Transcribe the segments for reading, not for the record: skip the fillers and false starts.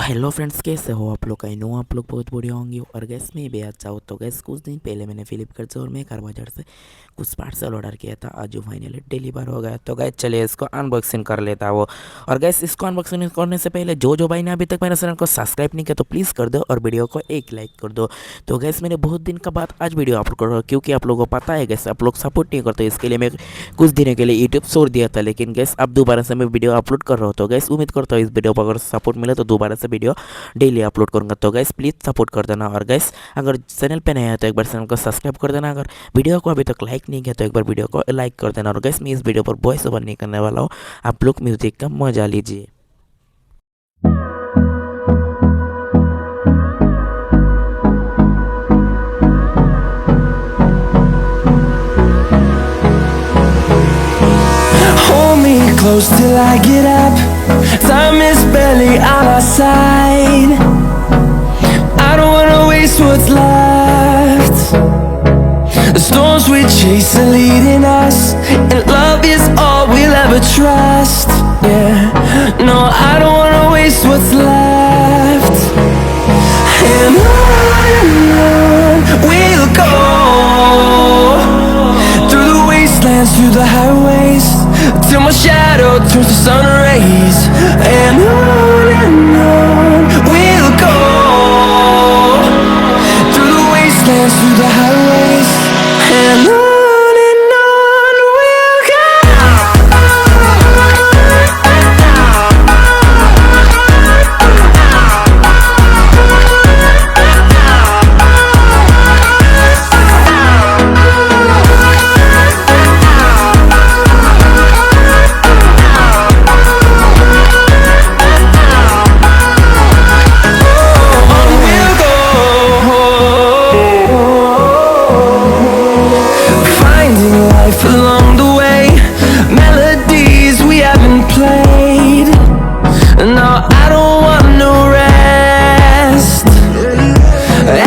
Hello friends, कैसे हो आप लोग? आई नो आप लोग बहुत बढ़िया होंगे। और गैस मैं भी आज चाहूँ तो गैस कुछ दिन पहले मैंने फ्लिपकार्ट से और मेकर बाजार से कुछ पार्सल ऑर्डर किया था। आज जो फाइनली डिलीवर हो गया, तो गैस चलिए इसको अनबॉक्सिंग कर लेता वो। और गैस इसको अनबॉक्सिंग करने से पहले जो भाई ने अभी तक मेरे चैनल को सब्सक्राइब नहीं किया तो प्लीज़ कर दो और वीडियो को एक लाइक कर दो। तो गैस मैंने बहुत दिन का बाद आज वीडियो अपलोड कर रहा हूँ, क्योंकि आप लोगों को पता है गैस आप लोग सपोर्ट नहीं करते। इसके लिए मैं कुछ दिनों के लिए यूट्यूब छोड़ दिया था, लेकिन गैस अब दोबारा से मैं वीडियो अपलोड कर रहा हूँ। तो गैस उम्मीद करता हूँ इस वीडियो पर अगर सपोर्ट मिले तो दोबारा से वीडियो डेली अपलोड करूँगा। तो गैस प्लीज़ सपोर्ट कर देना। और गैस अगर चैनल पे नया है तो एक बार चैनल को सब्सक्राइब कर देना। अगर वीडियो को अभी तक लाइक नहीं किया तो एक बार वीडियो को लाइक कर देना। और गैस मैं इस वीडियो पर वॉइस ओवर नहीं करने वाला हूँ, आप लोग म्यूजिक का मजा लीजिए। Hold me close till I get up. Time is barely on our side. I don't wanna waste what's left. The storms we chase are leading us, and love is all we'll ever trust. Yeah, no, I don't wanna waste what's left. And on we'll go, through the wastelands, through the highways, till my shadow turns to sun rays. And on we'll go, through the wastelands, through the highways. And on we'll go. Along the way, melodies we haven't played. No, I don't want no rest.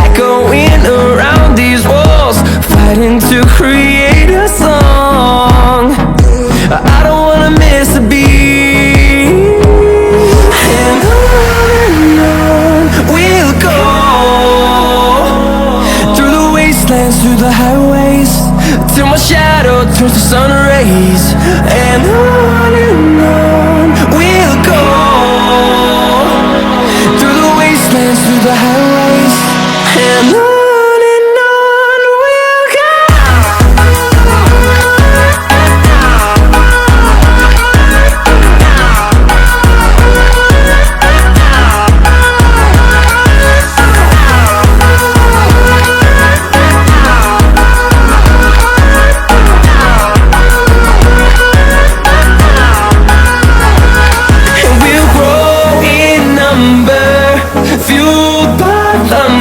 Echoing around these walls, fighting to create a song. I don't wanna miss a beat. And on we'll go, through the wastelands, through the highways, till my shadow turns to sun rays. And on we'll go, through the wastelands, through the highways. And on we'll go.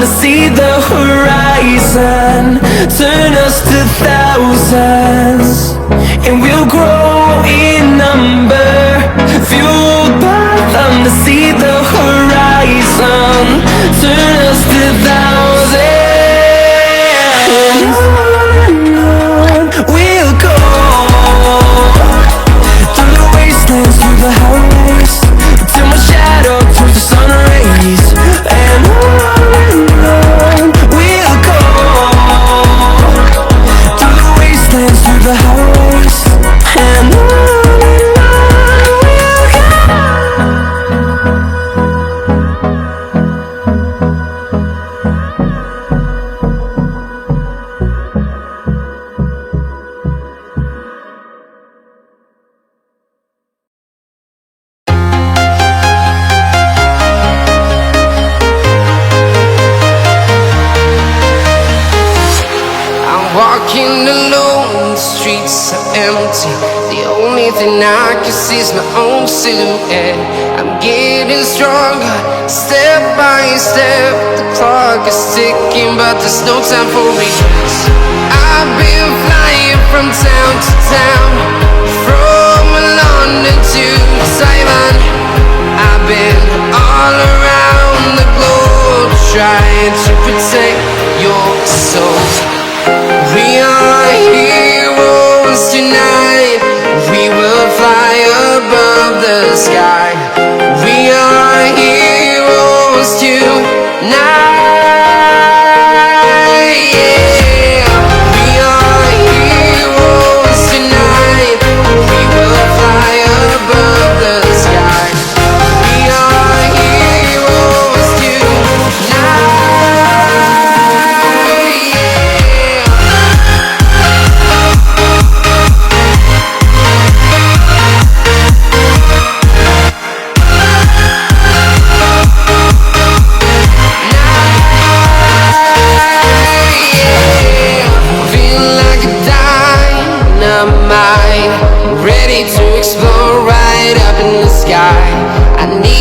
To see the horizon, turn us to thousands, and we'll grow in number, fueled by them. To see the horizon, turn us to thousands. And on we'll go, through the wastelands, through the highways, till my shadow turns to sun rays. And on we'll go, through the wastelands, through the highways. And on we'll go. Walking alone, the streets are empty. The only thing I can see is my own silhouette. I'm getting stronger, step by step. The clock is ticking, but there's no time for regrets. I've been flying from town to town, from London to Taiwan. I've been all around the globe, trying to protect your soul. We are heroes tonight. We will fly above the sky. We are heroes.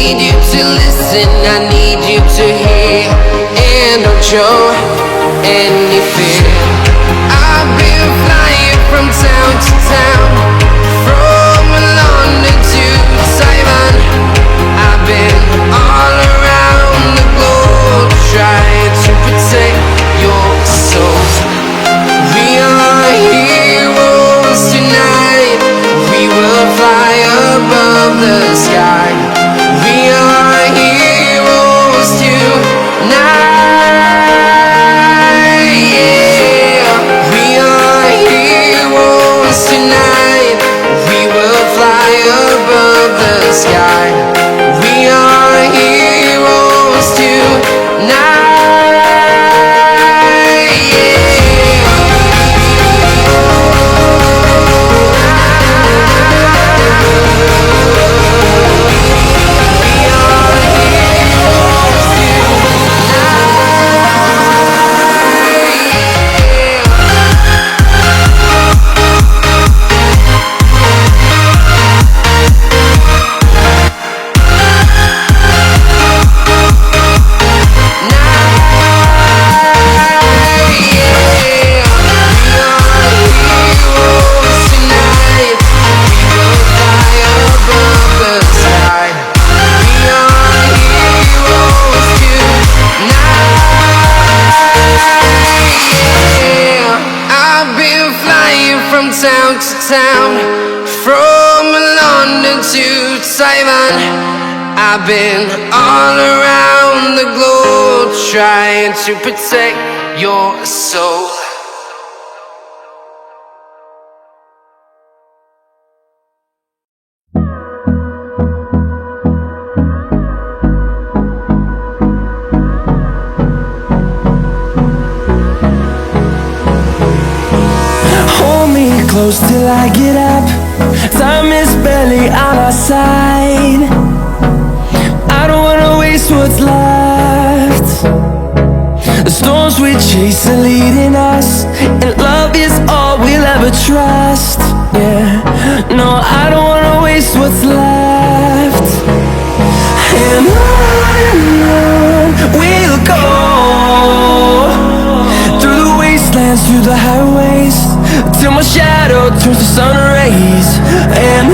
need you to listen, I need you to hear, and don't show any fear. I've been flying from town to town, from London to Taiwan. I've been all around the globe trying to protect your soul. We are heroes tonight, we will fly above the sky. We are heroes tonight, yeah. We are heroes tonight, we will fly above the sky. We are heroes tonight, yeah. Town to town, from London to Taiwan. I've been all around the globe trying to protect your soul. Close till I get up. Time is barely on our side. I don't wanna waste what's left. The storms we chase are leading us, and love is all we'll ever trust. Yeah, no, I don't wanna waste what's left. And on we'll go, through the wastelands, through the highways, till my shadow turns to sun rays. And